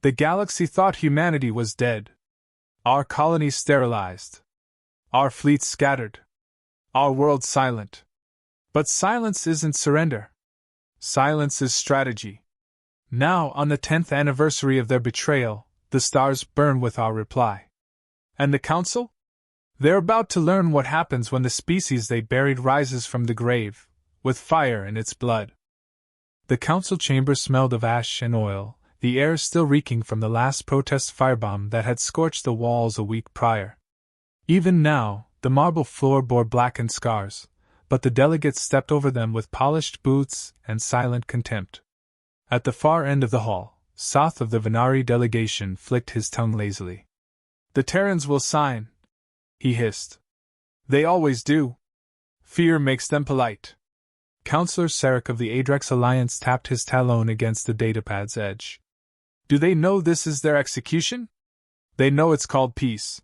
The galaxy thought humanity was dead. Our colonies sterilized. Our fleets scattered. Our world silent. But silence isn't surrender. Silence is strategy. Now, on the 10th anniversary of their betrayal, the stars burn with our reply. And the Council? They're about to learn what happens when the species they buried rises from the grave, with fire in its blood. The council chamber smelled of ash and oil, the air still reeking from the last protest firebomb that had scorched the walls a week prior. Even now, the marble floor bore blackened scars, but the delegates stepped over them with polished boots and silent contempt. At the far end of the hall, south of the Venari delegation, flicked his tongue lazily. "The Terrans will sign," he hissed. "They always do. Fear makes them polite." Counselor Sarek of the Adrex Alliance tapped his talon against the datapad's edge. "Do they know this is their execution?" "They know it's called peace,"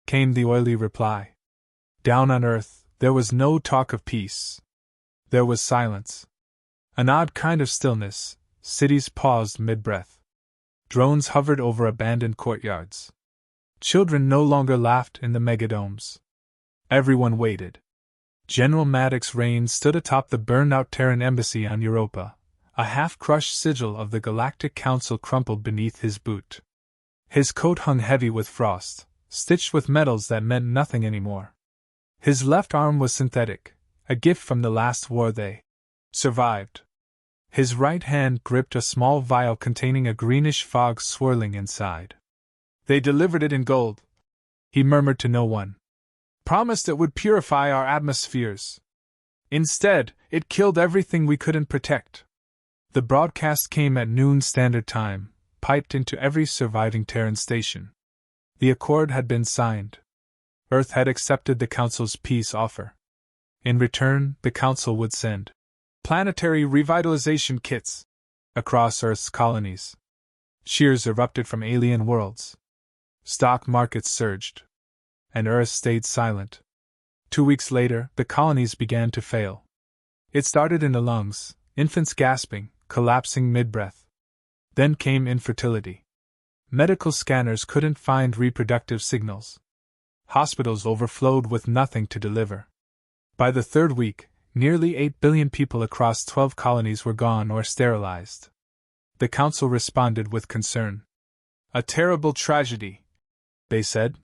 came the oily reply. Down on Earth, there was no talk of peace. There was silence. An odd kind of stillness. Cities paused mid-breath. Drones hovered over abandoned courtyards. Children no longer laughed in the megadomes. Everyone waited. General Maddox Rain stood atop the burned-out Terran embassy on Europa. A half-crushed sigil of the Galactic Council crumpled beneath his boot. His coat hung heavy with frost, stitched with metals that meant nothing anymore. His left arm was synthetic, a gift from the last war they survived. His right hand gripped a small vial containing a greenish fog swirling inside. "They delivered it in gold," he murmured to no one. "Promised it would purify our atmospheres. Instead, it killed everything we couldn't protect." The broadcast came at noon Standard Time, piped into every surviving Terran station. The accord had been signed. Earth had accepted the Council's peace offer. In return, the Council would send planetary revitalization kits across Earth's colonies. Cheers erupted from alien worlds. Stock markets surged. And Earth stayed silent. 2 weeks later, the colonies began to fail. It started in the lungs, infants gasping, collapsing mid-breath. Then came infertility. Medical scanners couldn't find reproductive signals. Hospitals overflowed with nothing to deliver. By the 3rd week, nearly 8 billion people across 12 colonies were gone or sterilized. The Council responded with concern. "A terrible tragedy," they said.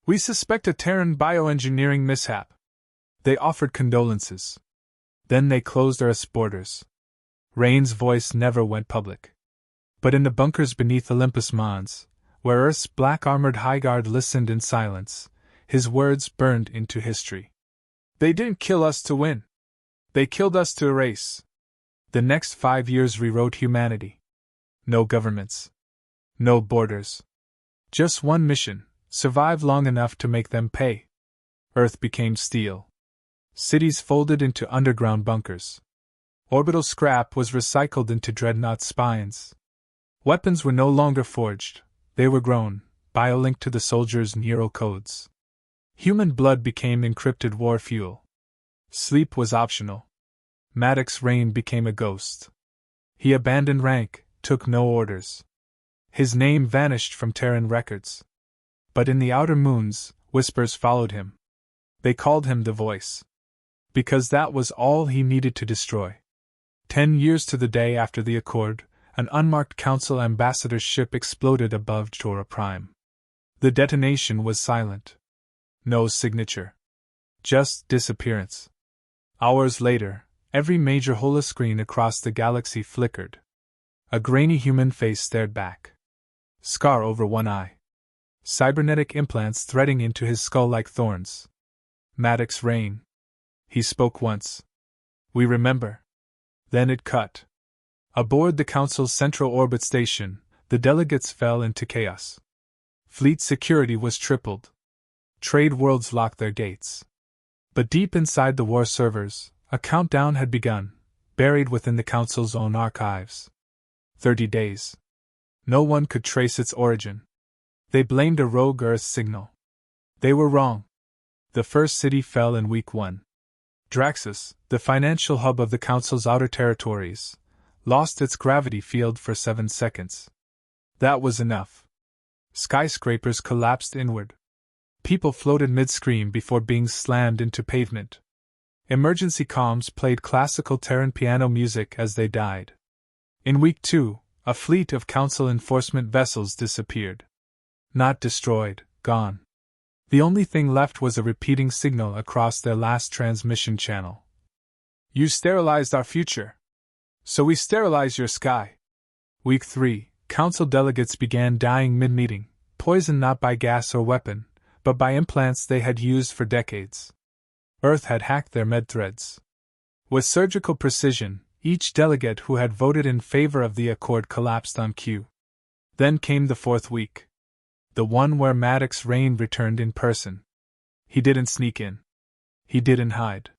"We suspect a Terran bioengineering mishap." They offered condolences. Then they closed Earth's borders. Rain's voice never went public. But in the bunkers beneath Olympus Mons, where Earth's black-armored High Guard listened in silence, his words burned into history. "They didn't kill us to win. They killed us to erase." The next 5 years rewrote humanity. No governments. No borders. Just one mission: survive long enough to make them pay. Earth became steel. Cities folded into underground bunkers. Orbital scrap was recycled into dreadnought spines. Weapons were no longer forged, they were grown, biolinked to the soldiers' neural codes. Human blood became encrypted war fuel. Sleep was optional. Maddox Rain became a ghost. He abandoned rank, took no orders. His name vanished from Terran records. But in the outer moons, whispers followed him. They called him the Voice. Because that was all he needed to destroy. 10 years to the day after the accord, an unmarked Council ambassador's ship exploded above Jora Prime. The detonation was silent. No signature. Just disappearance. Hours later, every major holoscreen across the galaxy flickered. A grainy human face stared back. Scar over one eye. Cybernetic implants threading into his skull like thorns. Maddox Rain. He spoke once. "We remember." Then it cut. Aboard the Council's Central Orbit Station, the delegates fell into chaos. Fleet security was tripled. Trade worlds locked their gates. But deep inside the war servers, a countdown had begun, buried within the Council's own archives. 30 days. No one could trace its origin. They blamed a rogue Earth signal. They were wrong. The first city fell in week 1. Draxus, the financial hub of the Council's outer territories, lost its gravity field for 7 seconds. That was enough. Skyscrapers collapsed inward. People floated mid-scream before being slammed into pavement. Emergency comms played classical Terran piano music as they died. In week 2, a fleet of Council enforcement vessels disappeared. Not destroyed, gone. The only thing left was a repeating signal across their last transmission channel. You sterilized our future. So we sterilize your sky. Week 3, Council delegates began dying mid-meeting, poisoned not by gas or weapon, but by implants they had used for decades. Earth had hacked their med threads. With surgical precision, each delegate who had voted in favor of the accord collapsed on cue. Then came the 4th week. The one where Maddox Rain returned in person. He didn't sneak in. He didn't hide.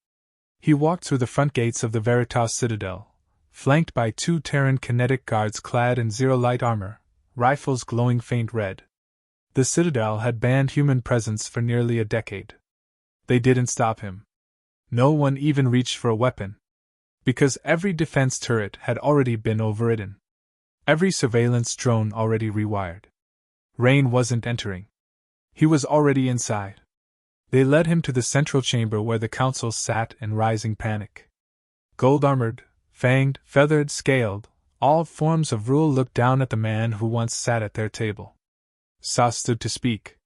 He walked through the front gates of the Veritas Citadel, flanked by 2 Terran kinetic guards clad in zero-light armor, rifles glowing faint red. The Citadel had banned human presence for nearly a decade. They didn't stop him. No one even reached for a weapon. Because every defense turret had already been overridden. Every surveillance drone already rewired. Rain wasn't entering. He was already inside. They led him to the central chamber where the Council sat in rising panic. Gold-armored, fanged, feathered, scaled, all forms of rule looked down at the man who once sat at their table. Sa stood to speak.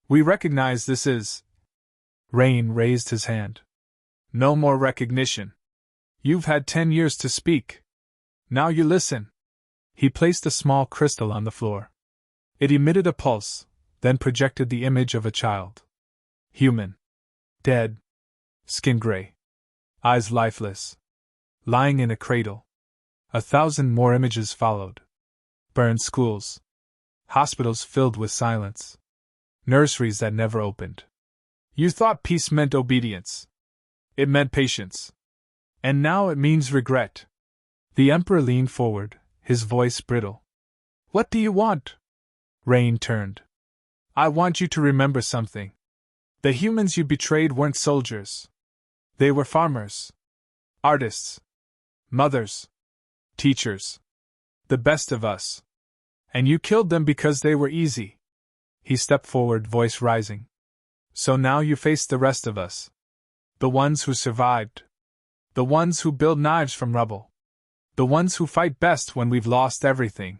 We recognize this is... Rain raised his hand. No more recognition. You've had 10 years to speak. Now you listen. He placed a small crystal on the floor. It emitted a pulse, then projected the image of a child. Human. Dead. Skin gray. Eyes lifeless. Lying in a cradle. 1,000 more images followed. Burned schools. Hospitals filled with silence. Nurseries that never opened. You thought peace meant obedience. It meant patience. And now it means regret. The Emperor leaned forward, his voice brittle. What do you want? Rain turned. I want you to remember something. The humans you betrayed weren't soldiers. They were farmers. Artists. Mothers. Teachers. The best of us. And you killed them because they were easy. He stepped forward, voice rising. So now you face the rest of us. The ones who survived. The ones who build knives from rubble. The ones who fight best when we've lost everything.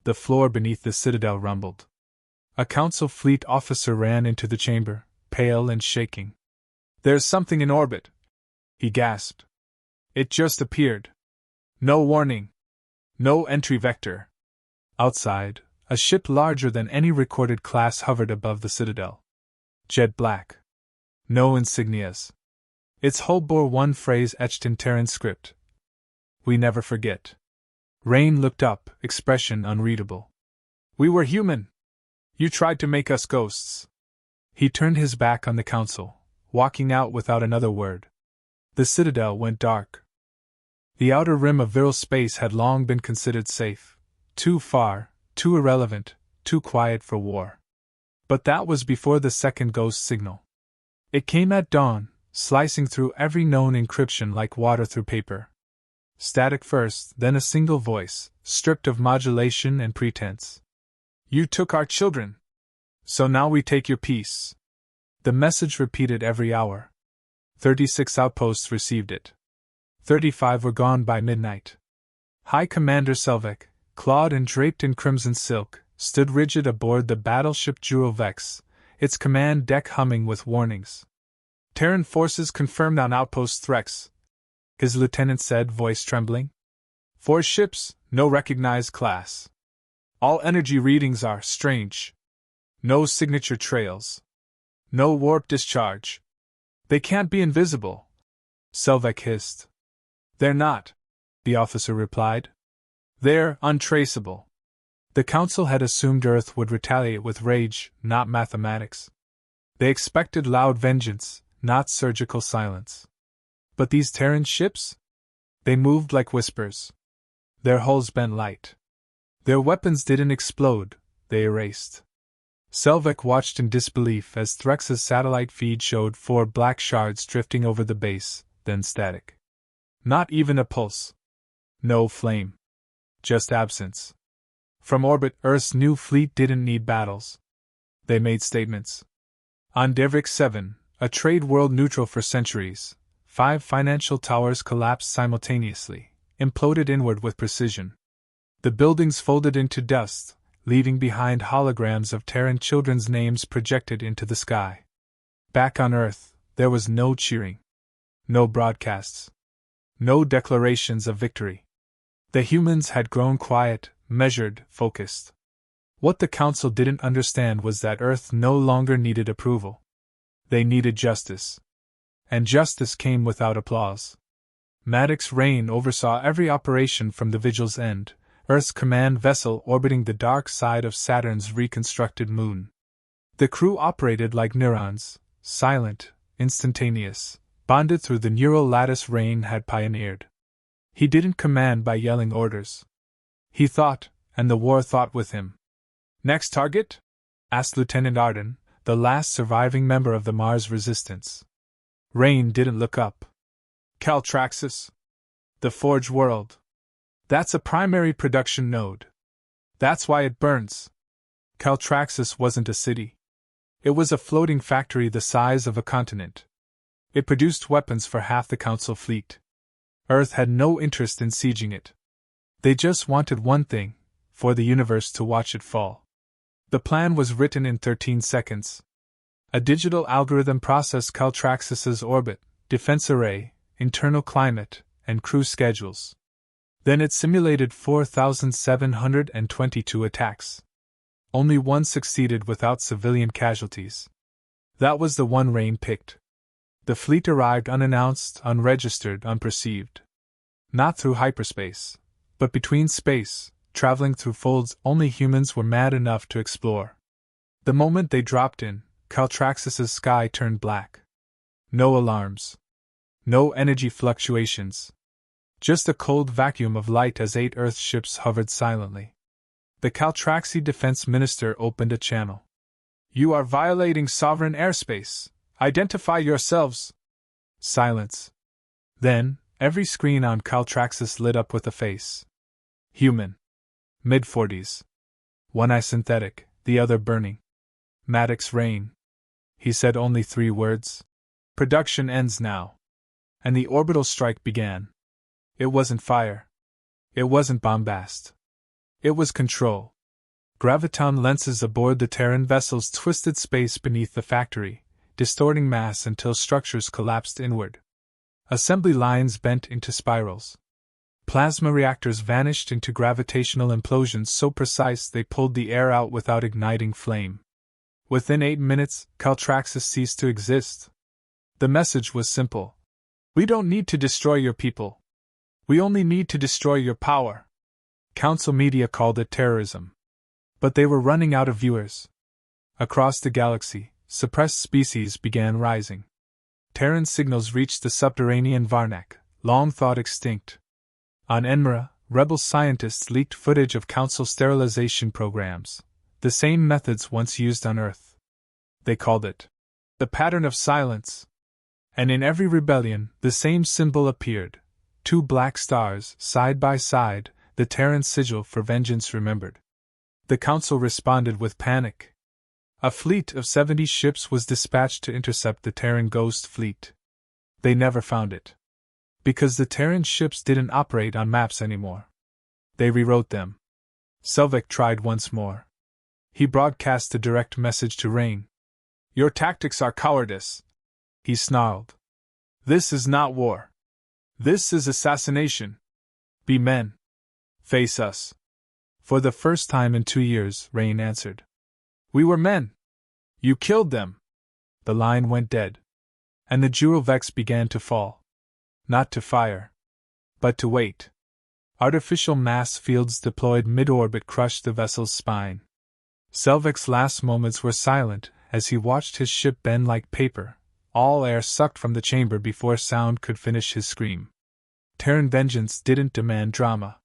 The floor beneath the Citadel rumbled. A Council fleet officer ran into the chamber, pale and shaking. There's something in orbit, he gasped. It just appeared. No warning. No entry vector. Outside, a ship larger than any recorded class hovered above the Citadel. Jet black. No insignias. Its hull bore one phrase etched in Terran script. We never forget. Rain looked up, expression unreadable. We were human. You tried to make us ghosts. He turned his back on the Council, walking out without another word. The Citadel went dark. The outer rim of viral space had long been considered safe. Too far, too irrelevant, too quiet for war. But that was before the second ghost signal. It came at dawn, slicing through every known encryption like water through paper. Static first, then a single voice, stripped of modulation and pretense. You took our children. So now we take your peace. The message repeated every hour. 36 outposts received it. 35 were gone by midnight. High Commander Selvek, clawed and draped in crimson silk, stood rigid aboard the battleship Juro Vex, its command deck humming with warnings. Terran forces confirmed on outpost Threx, his lieutenant said, voice trembling. 4 ships, no recognized class. All energy readings are strange. No signature trails. No warp discharge. They can't be invisible. Selvek hissed. They're not, the officer replied. They're untraceable. The Council had assumed Earth would retaliate with rage, not mathematics. They expected loud vengeance, not surgical silence. But these Terran ships? They moved like whispers. Their hulls bent light. Their weapons didn't explode, they erased. Selvek watched in disbelief as Threx's satellite feed showed 4 black shards drifting over the base, then static. Not even a pulse. No flame. Just absence. From orbit, Earth's new fleet didn't need battles. They made statements. On Devrik 7, a trade world neutral for centuries, 5 financial towers collapsed simultaneously, imploded inward with precision. The buildings folded into dust, leaving behind holograms of Terran children's names projected into the sky. Back on Earth, there was no cheering. No broadcasts. No declarations of victory. The humans had grown quiet, measured, focused. What the Council didn't understand was that Earth no longer needed approval. They needed justice. And justice came without applause. Maddox Rain oversaw every operation from the Vigil's end, Earth's command vessel orbiting the dark side of Saturn's reconstructed moon. The crew operated like neurons, silent, instantaneous, bonded through the neural lattice Rain had pioneered. He didn't command by yelling orders. He thought, and the war thought with him. "Next target?" asked Lieutenant Arden, the last surviving member of the Mars Resistance. Rain didn't look up. "Caltraxis. The Forge World. That's a primary production node. That's why it burns." Caltraxis wasn't a city. It was a floating factory the size of a continent. It produced weapons for half the Council fleet. Earth had no interest in sieging it. They just wanted one thing: for the universe to watch it fall. The plan was written in 13 seconds. A digital algorithm processed Caltraxis's orbit, defense array, internal climate, and crew schedules. Then it simulated 4,722 attacks. Only one succeeded without civilian casualties. That was the one Rain picked. The fleet arrived unannounced, unregistered, unperceived. Not through hyperspace, but between space, traveling through folds only humans were mad enough to explore. The moment they dropped in, Caltraxis's sky turned black. No alarms. No energy fluctuations. Just a cold vacuum of light as 8 Earth ships hovered silently. The Caltraxi defense minister opened a channel. "You are violating sovereign airspace. Identify yourselves." Silence. Then, every screen on Caltraxis lit up with a face. Human. Mid-40s. One eye synthetic, the other burning. "Maddox Rain." He said only 3 words. "Production ends now." And the orbital strike began. It wasn't fire. It wasn't bombast. It was control. Graviton lenses aboard the Terran vessels twisted space beneath the factory, distorting mass until structures collapsed inward. Assembly lines bent into spirals. Plasma reactors vanished into gravitational implosions so precise they pulled the air out without igniting flame. Within 8 minutes, Caltraxis ceased to exist. The message was simple. "We don't need to destroy your people. We only need to destroy your power." Council media called it terrorism. But they were running out of viewers. Across the galaxy, suppressed species began rising. Terran signals reached the subterranean Varnak, long thought extinct. On Enmera, rebel scientists leaked footage of Council sterilization programs, the same methods once used on Earth. They called it the pattern of silence. And in every rebellion, the same symbol appeared: 2 black stars, side by side, the Terran sigil for vengeance remembered. The Council responded with panic. A fleet of 70 ships was dispatched to intercept the Terran Ghost Fleet. They never found it. Because the Terran ships didn't operate on maps anymore. They rewrote them. Selvek tried once more. He broadcast a direct message to Rain. "Your tactics are cowardice," he snarled. "This is not war. This is assassination. Be men. Face us." For the first time in 2 years, Rain answered. "We were men. You killed them." The line went dead. And the Jurovex began to fall. Not to fire, but to wait. Artificial mass fields deployed mid-orbit crushed the vessel's spine. Selvek's last moments were silent as he watched his ship bend like paper, all air sucked from the chamber before sound could finish his scream. Terran vengeance didn't demand drama.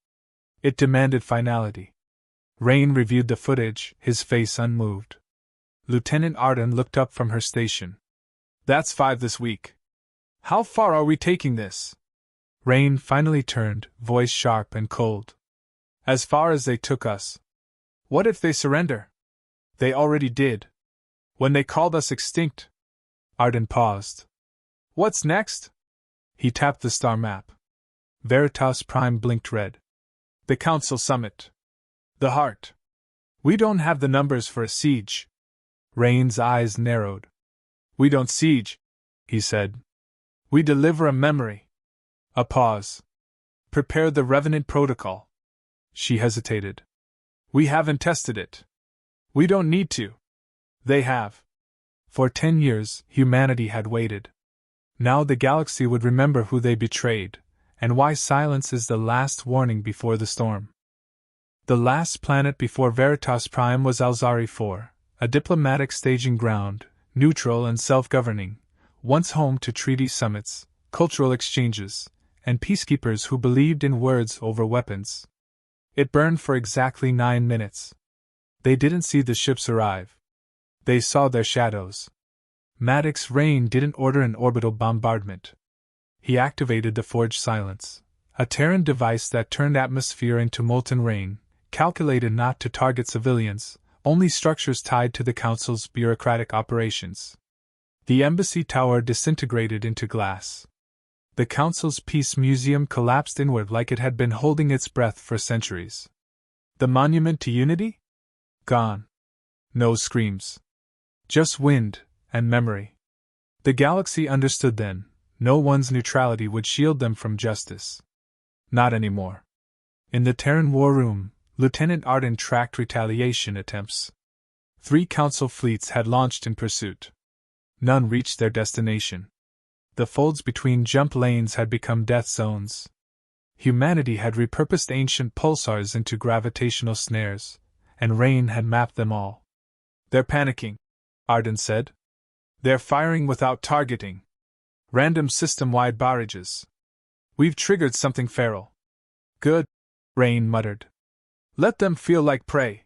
It demanded finality. Rain reviewed the footage, his face unmoved. Lieutenant Arden looked up from her station. "That's 5 this week. How far are we taking this?" Rain finally turned, voice sharp and cold. "As far as they took us." What if they surrender? They already did. When they called us extinct. Arden paused. What's next? He tapped the star map. Veritas Prime blinked red. The Council Summit. The heart. We don't have the numbers for a siege. Rain's eyes narrowed. We don't siege, he said. We deliver a memory. A pause. Prepare the Revenant Protocol. She hesitated. We haven't tested it. We don't need to. They have. For 10 years, humanity had waited. Now the galaxy would remember who they betrayed, and why silence is the last warning before the storm. The last planet before Veritas Prime was Alzari IV, a diplomatic staging ground, neutral and self-governing, once home to treaty summits, cultural exchanges, and peacekeepers who believed in words over weapons. It burned for exactly 9 minutes. They didn't see the ships arrive. They saw their shadows. Maddox Rain didn't order an orbital bombardment. He activated the Forge Silence, a Terran device that turned atmosphere into molten rain, calculated not to target civilians, only structures tied to the Council's bureaucratic operations. The embassy tower disintegrated into glass. The Council's Peace Museum collapsed inward like it had been holding its breath for centuries. The monument to unity? Gone. No screams. Just wind and memory. The galaxy understood then, no one's neutrality would shield them from justice. Not anymore. In the Terran war room, Lieutenant Arden tracked retaliation attempts. 3 Council fleets had launched in pursuit. None reached their destination. The folds between jump lanes had become death zones. Humanity had repurposed ancient pulsars into gravitational snares, and Rain had mapped them all. They're panicking, Arden said. They're firing without targeting. Random system-wide barrages. We've triggered something feral. Good, Rain muttered. Let them feel like prey.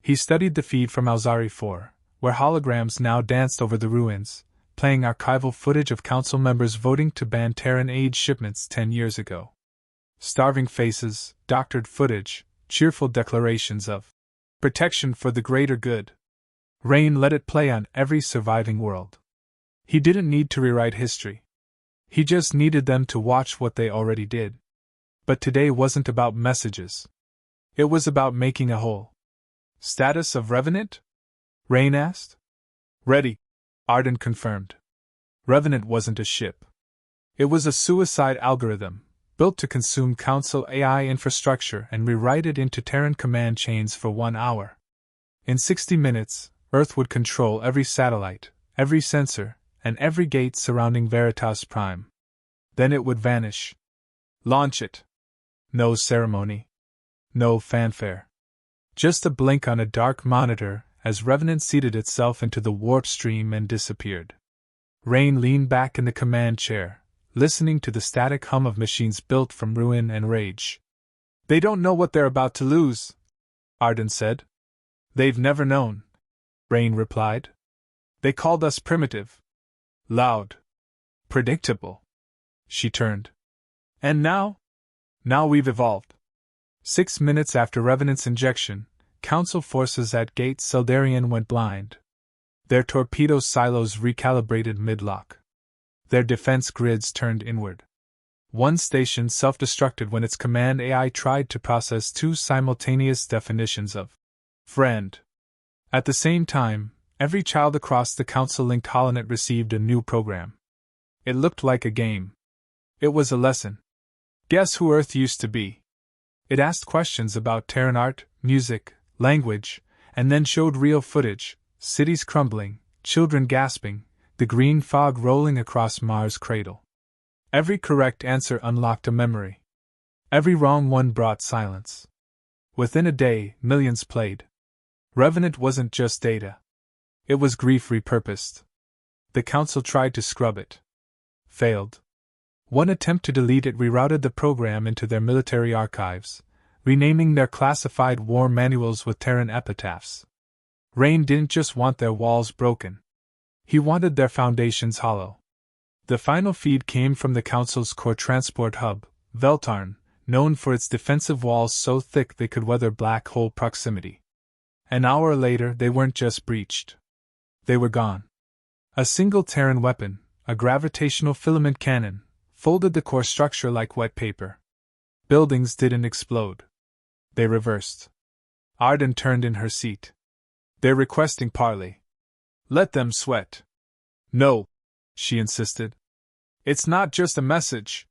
He studied the feed from Alzari IV, where holograms now danced over the ruins, playing archival footage of council members voting to ban Terran aid shipments 10 years ago. Starving faces, doctored footage, cheerful declarations of protection for the greater good. Rain let it play on every surviving world. He didn't need to rewrite history. He just needed them to watch what they already did. But today wasn't about messages. It was about making a whole. Status of Revenant? Rain asked. Ready, Arden confirmed. Revenant wasn't a ship. It was a suicide algorithm, built to consume Council AI infrastructure and rewrite it into Terran command chains for 1 hour. In 60 minutes, Earth would control every satellite, every sensor, and every gate surrounding Veritas Prime. Then it would vanish. Launch it. No ceremony. No fanfare. Just a blink on a dark monitor as Revenant seated itself into the warp stream and disappeared. Rain leaned back in the command chair, listening to the static hum of machines built from ruin and rage. They don't know what they're about to lose, Arden said. They've never known, Rain replied. They called us primitive. Loud. Predictable. She turned. And now? Now we've evolved. 6 minutes after Revenant's injection, Council forces at Gate Seldarian went blind. Their torpedo silos recalibrated mid-lock. Their defense grids turned inward. One station self-destructed when its command AI tried to process 2 simultaneous definitions of friend. At the same time, every child across the Council-linked holonet received a new program. It looked like a game. It was a lesson. Guess who Earth used to be? It asked questions about Terran art, music, language, and then showed real footage, cities crumbling, children gasping, the green fog rolling across Mars' cradle. Every correct answer unlocked a memory. Every wrong one brought silence. Within a day, millions played. Revenant wasn't just data. It was grief repurposed. The Council tried to scrub it. Failed. One attempt to delete it rerouted the program into their military archives, renaming their classified war manuals with Terran epitaphs. Rain didn't just want their walls broken. He wanted their foundations hollow. The final feed came from the Council's core transport hub, Veltarn, known for its defensive walls so thick they could weather black hole proximity. An hour later, they weren't just breached. They were gone. A single Terran weapon, a gravitational filament cannon, folded the core structure like wet paper. Buildings didn't explode. They reversed. Arden turned in her seat. They're requesting parley. Let them sweat. No, she insisted. It's not just a message.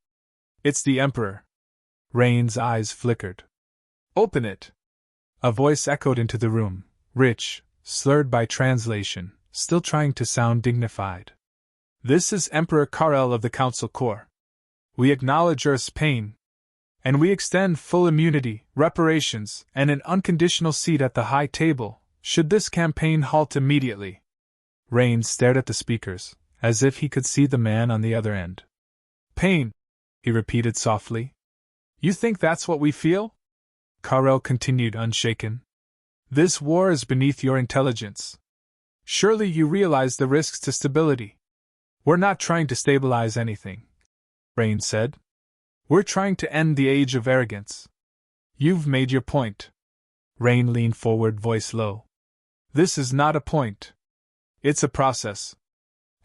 It's the Emperor. Rain's eyes flickered. Open it. A voice echoed into the room, rich, slurred by translation, still trying to sound dignified. This is Emperor Karel of the Council Corps. We acknowledge Earth's pain, and we extend full immunity, reparations, and an unconditional seat at the high table, should this campaign halt immediately. Rain stared at the speakers, as if he could see the man on the other end. Pain, he repeated softly. You think that's what we feel? Karel continued unshaken. This war is beneath your intelligence. Surely you realize the risks to stability. We're not trying to stabilize anything, Rain said. We're trying to end the age of arrogance. You've made your point. Rain leaned forward, voice low. This is not a point. It's a process.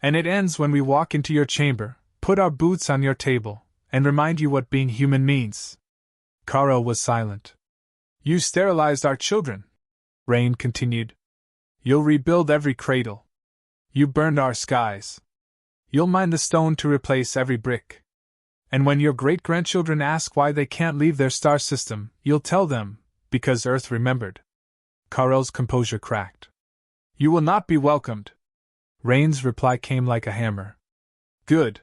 And it ends when we walk into your chamber, put our boots on your table, and remind you what being human means. Karel was silent. You sterilized our children, Rain continued. You'll rebuild every cradle. You burned our skies. You'll mine the stone to replace every brick. And when your great-grandchildren ask why they can't leave their star system, you'll tell them, because Earth remembered. Karel's composure cracked. You will not be welcomed. Rain's reply came like a hammer. Good.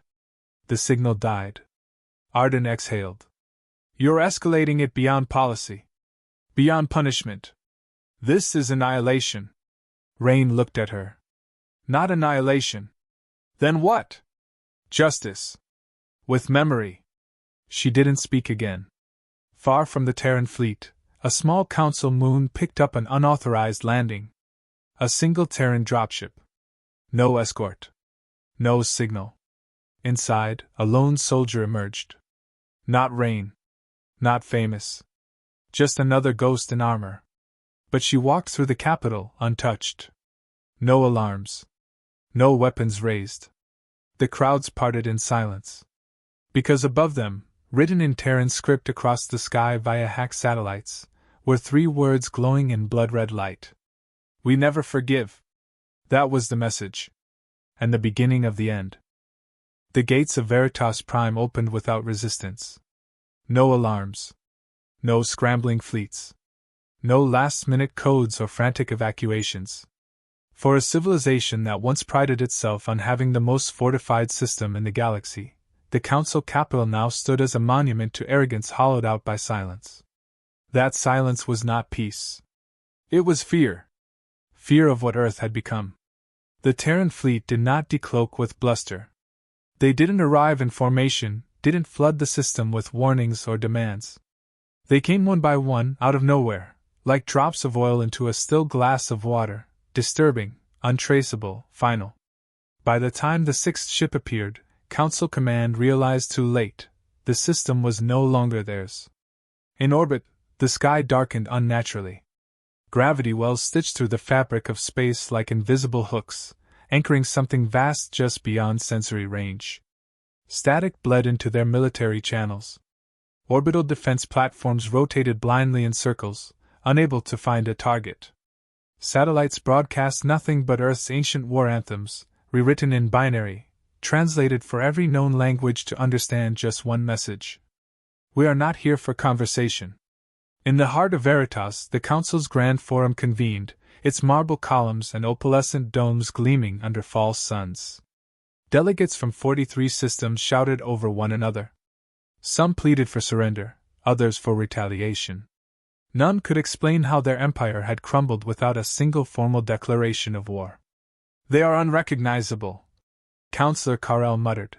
The signal died. Arden exhaled. You're escalating it beyond policy. Beyond punishment. This is annihilation. Rain looked at her. Not annihilation. Then what? Justice. With memory. She didn't speak again. Far from the Terran fleet, a small council moon picked up an unauthorized landing. A single Terran dropship. No escort. No signal. Inside, a lone soldier emerged. Not Rain. Not famous. Just another ghost in armor. But she walked through the capital, untouched. No alarms. No weapons raised. The crowds parted in silence. Because above them, written in Terran script across the sky via hack satellites, were 3 words glowing in blood-red light. We never forgive. That was the message. And the beginning of the end. The gates of Veritas Prime opened without resistance. No alarms. No scrambling fleets. No last-minute codes or frantic evacuations. For a civilization that once prided itself on having the most fortified system in the galaxy, the Council capital now stood as a monument to arrogance hollowed out by silence. That silence was not peace. It was fear. Fear of what Earth had become. The Terran fleet did not decloak with bluster. They didn't arrive in formation, didn't flood the system with warnings or demands. They came one by one, out of nowhere, like drops of oil into a still glass of water, disturbing, untraceable, final. By the time the 6th ship appeared, Council Command realized too late, the system was no longer theirs. In orbit, the sky darkened unnaturally. Gravity wells stitched through the fabric of space like invisible hooks, anchoring something vast just beyond sensory range. Static bled into their military channels. Orbital defense platforms rotated blindly in circles, unable to find a target. Satellites broadcast nothing but Earth's ancient war anthems, rewritten in binary, translated for every known language to understand just one message. We are not here for conversation. In the heart of Veritas, the Council's Grand Forum convened, its marble columns and opalescent domes gleaming under false suns. Delegates from 43 systems shouted over one another. Some pleaded for surrender, others for retaliation. None could explain how their empire had crumbled without a single formal declaration of war. They are unrecognizable, Councillor Karel muttered.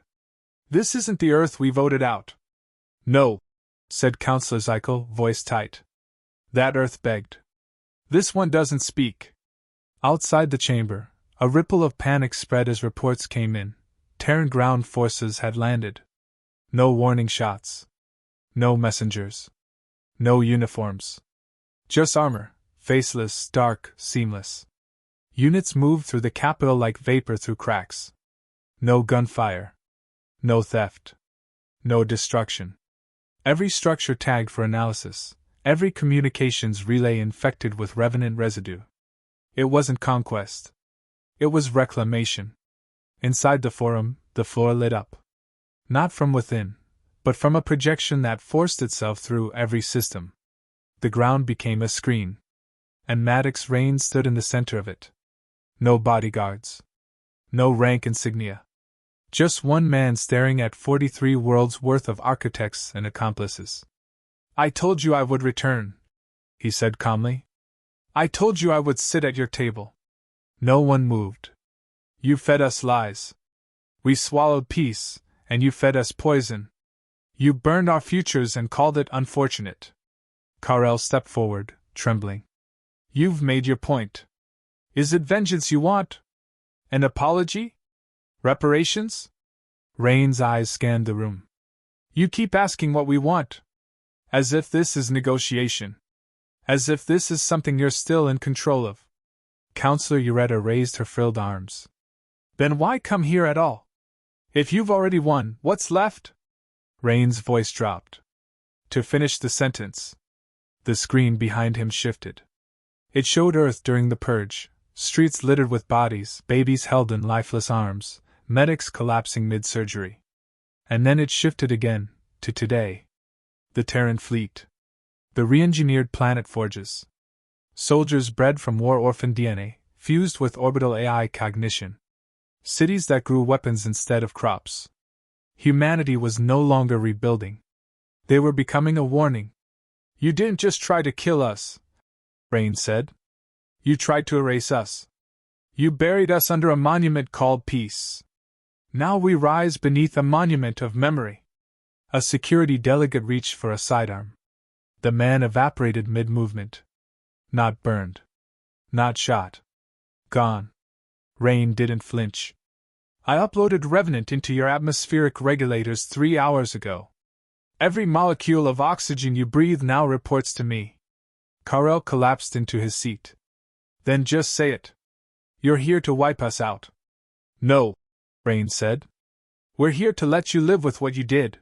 This isn't the Earth we voted out. No, said Councillor Zykel, voice tight. That Earth begged. This one doesn't speak. Outside the chamber, a ripple of panic spread as reports came in. Terran ground forces had landed. No warning shots. No messengers. No uniforms. Just armor, Faceless, dark, seamless. Units moved through the capital like vapor through cracks. No gunfire. No theft. No destruction. Every structure tagged for analysis, every communications relay infected with revenant residue. It wasn't conquest. It was reclamation. Inside the forum, the floor lit up. Not from within, but from a projection that forced itself through every system. The ground became a screen. And Maddox Rain stood in the center of it. No bodyguards. No rank insignia. Just one man staring at 43 worlds worth of architects and accomplices. "I told you I would return," he said calmly. "I told you I would sit at your table." No one moved. "You fed us lies. We swallowed peace, and you fed us poison. You burned our futures and called it unfortunate." Karel stepped forward, trembling. "You've made your point. Is it vengeance you want? An apology? Reparations?" Rain's eyes scanned the room. "You keep asking what we want. As if this is negotiation. As if this is something you're still in control of." Counselor Ureta raised her frilled arms. "Then why come here at all? If you've already won, what's left?" Rain's voice dropped. To finish the sentence, the screen behind him shifted. It showed Earth during the purge, streets littered with bodies, babies held in lifeless arms, medics collapsing mid-surgery. And then it shifted again, to today. The Terran fleet. The re-engineered planet forges. Soldiers bred from war-orphan DNA, fused with orbital AI cognition. Cities that grew weapons instead of crops. Humanity was no longer rebuilding. They were becoming a warning. "You didn't just try to kill us," Rain said. "You tried to erase us. You buried us under a monument called peace. Now we rise beneath a monument of memory." A security delegate reached for a sidearm. The man evaporated mid-movement. Not burned. Not shot. Gone. Rain didn't flinch. "I uploaded Revenant into your atmospheric regulators 3 hours ago. Every molecule of oxygen you breathe now reports to me." Karel collapsed into his seat. "Then just say it. You're here to wipe us out." "No," Rain said. "We're here to let you live with what you did."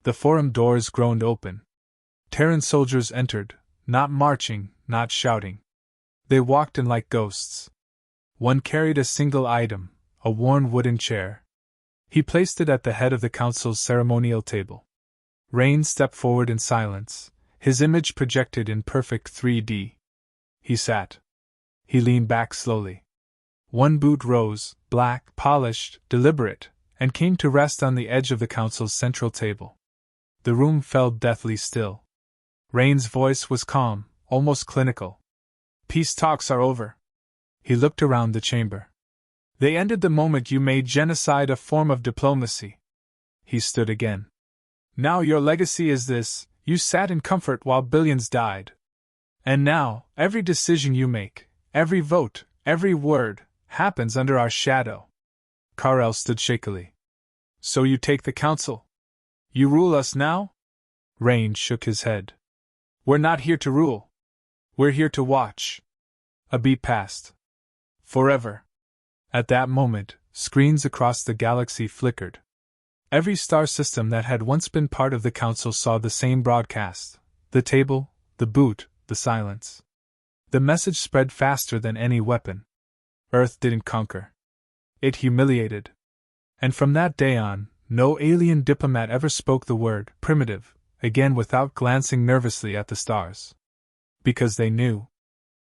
The forum doors groaned open. Terran soldiers entered, not marching, not shouting. They walked in like ghosts. One carried a single item, a worn wooden chair. He placed it at the head of the council's ceremonial table. Rain stepped forward in silence, his image projected in perfect 3D. He sat. He leaned back slowly. One boot rose, black, polished, deliberate, and came to rest on the edge of the council's central table. The room felt deathly still. Rain's voice was calm, almost clinical. "Peace talks are over." He looked around the chamber. "They ended the moment you made genocide a form of diplomacy." He stood again. "Now your legacy is this: you sat in comfort while billions died. And now, every decision you make, every vote, every word, happens under our shadow." Karel stood shakily. "So you take the council? You rule us now?" Rain shook his head. "We're not here to rule. We're here to watch." A beat passed. Forever. At that moment, screens across the galaxy flickered. Every star system that had once been part of the council saw the same broadcast: the table, the boot, the silence. The message spread faster than any weapon. Earth didn't conquer. It humiliated. And from that day on, no alien diplomat ever spoke the word primitive again without glancing nervously at the stars. Because they knew.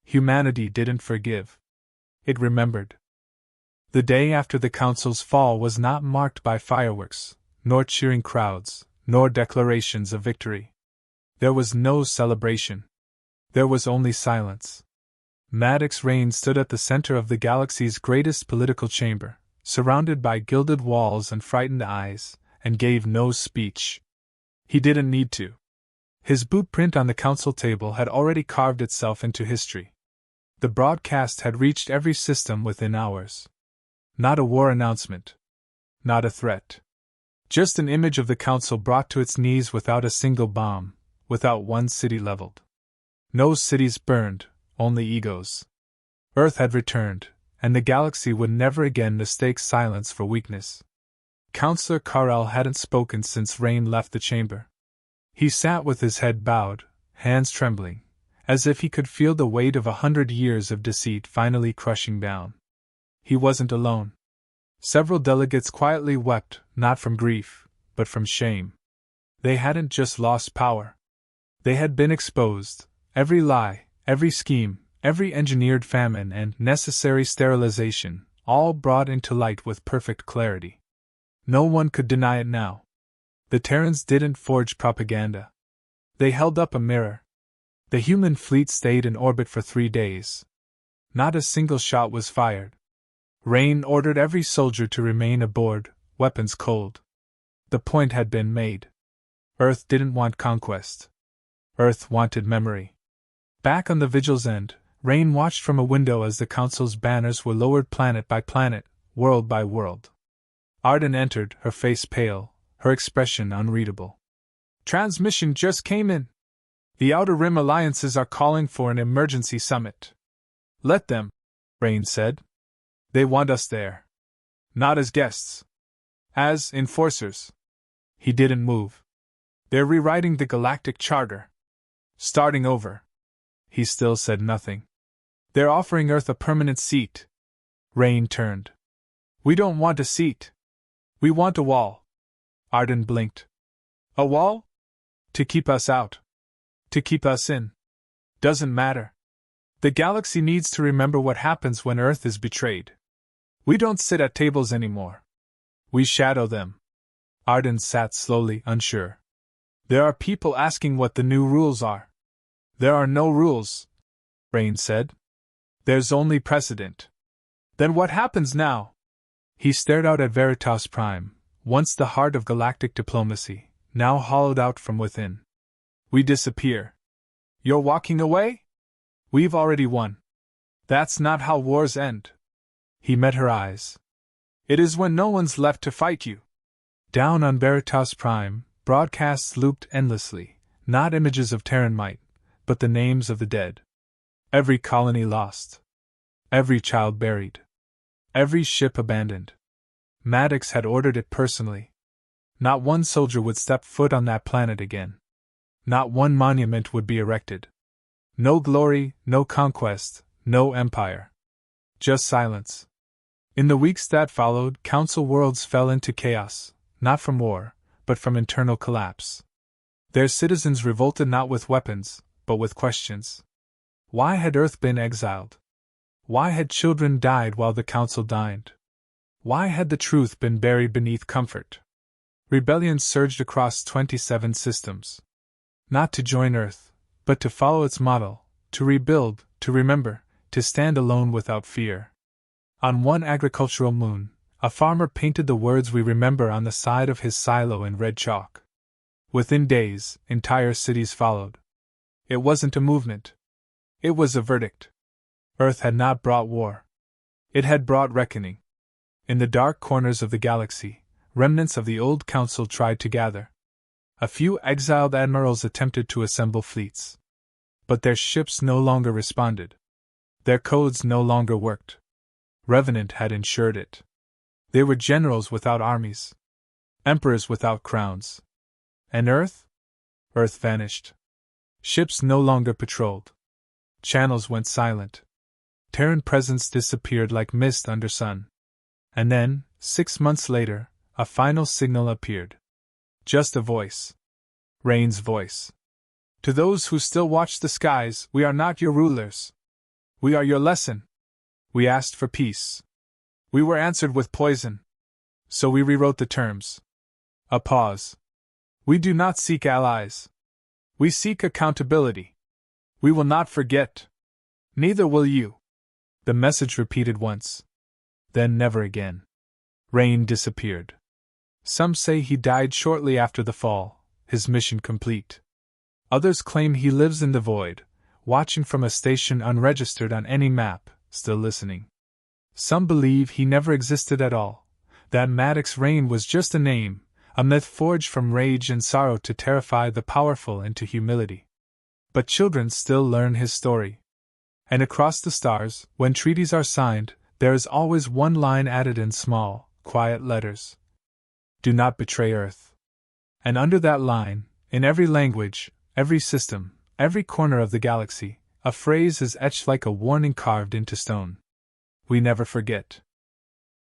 Humanity didn't forgive. It remembered. The day after the council's fall was not marked by fireworks, nor cheering crowds, nor declarations of victory. There was no celebration. There was only silence. Maddox Rain stood at the center of the galaxy's greatest political chamber, surrounded by gilded walls and frightened eyes, and gave no speech. He didn't need to. His boot print on the council table had already carved itself into history. The broadcast had reached every system within hours. Not a war announcement. Not a threat. Just an image of the council brought to its knees without a single bomb, without one city leveled. No cities burned, only egos. Earth had returned, and the galaxy would never again mistake silence for weakness. Counselor Carell hadn't spoken since Rain left the chamber. He sat with his head bowed, hands trembling, as if he could feel the weight of 100 years of deceit finally crushing down. He wasn't alone. Several delegates quietly wept, not from grief, but from shame. They hadn't just lost power. They had been exposed. Every lie, every scheme, every engineered famine and necessary sterilization, all brought into light with perfect clarity. No one could deny it now. The Terrans didn't forge propaganda. They held up a mirror. The human fleet stayed in orbit for 3 days. Not a single shot was fired. Rain ordered every soldier to remain aboard, weapons cold. The point had been made. Earth didn't want conquest. Earth wanted memory. Back on the Vigil's end, Rain watched from a window as the Council's banners were lowered planet by planet, world by world. Arden entered, her face pale, her expression unreadable. Transmission just came in. The Outer Rim alliances are calling for an emergency summit. Let them, Rain said. They want us there. Not as guests. As enforcers. He didn't move. They're rewriting the Galactic Charter. Starting over. He still said nothing. They're offering Earth a permanent seat. Rain turned. We don't want a seat. We want a wall. Arden blinked. A wall? To keep us out. To keep us in. Doesn't matter. The galaxy needs to remember what happens when Earth is betrayed. We don't sit at tables anymore. We shadow them. Arden sat slowly, unsure. There are people asking what the new rules are. There are no rules, Rain said. There's only precedent. Then what happens now? He stared out at Veritas Prime, once the heart of galactic diplomacy, now hollowed out from within. We disappear. You're walking away? We've already won. That's not how wars end. He met her eyes. It is when no one's left to fight you. Down on Veritas Prime, broadcasts looped endlessly, not images of Terran might, but the names of the dead. Every colony lost. Every child buried. Every ship abandoned. Maddox had ordered it personally. Not one soldier would step foot on that planet again. Not one monument would be erected. No glory, no conquest, no empire. Just silence. In the weeks that followed, Council worlds fell into chaos, not from war, but from internal collapse. Their citizens revolted not with weapons, but with questions. Why had Earth been exiled? Why had children died while the Council dined? Why had the truth been buried beneath comfort? Rebellion surged across 27 systems. Not to join Earth, but to follow its model, to rebuild, to remember, to stand alone without fear. On one agricultural moon, a farmer painted the words we remember on the side of his silo in red chalk. Within days, entire cities followed. It wasn't a movement. It was a verdict. Earth had not brought war. It had brought reckoning. In the dark corners of the galaxy, remnants of the old council tried to gather. A few exiled admirals attempted to assemble fleets. But their ships no longer responded. Their codes no longer worked. Revenant had ensured it. They were generals without armies. Emperors without crowns. And Earth? Earth vanished. Ships no longer patrolled. Channels went silent. Terran presence disappeared like mist under sun. And then, 6 months later, a final signal appeared. Just a voice. Rain's voice. To those who still watch the skies, we are not your rulers. We are your lesson. We asked for peace. We were answered with poison. So we rewrote the terms. A pause. We do not seek allies. We seek accountability. We will not forget. Neither will you. The message repeated once. Then never again. Rain disappeared. Some say he died shortly after the fall, his mission complete. Others claim he lives in the void, watching from a station unregistered on any map, still listening. Some believe he never existed at all, that Maddox Rain was just a name, a myth forged from rage and sorrow to terrify the powerful into humility. But children still learn his story. And across the stars, when treaties are signed, there is always one line added in small, quiet letters: Do not betray Earth. And under that line, in every language, every system, every corner of the galaxy, a phrase is etched like a warning carved into stone. We never forget.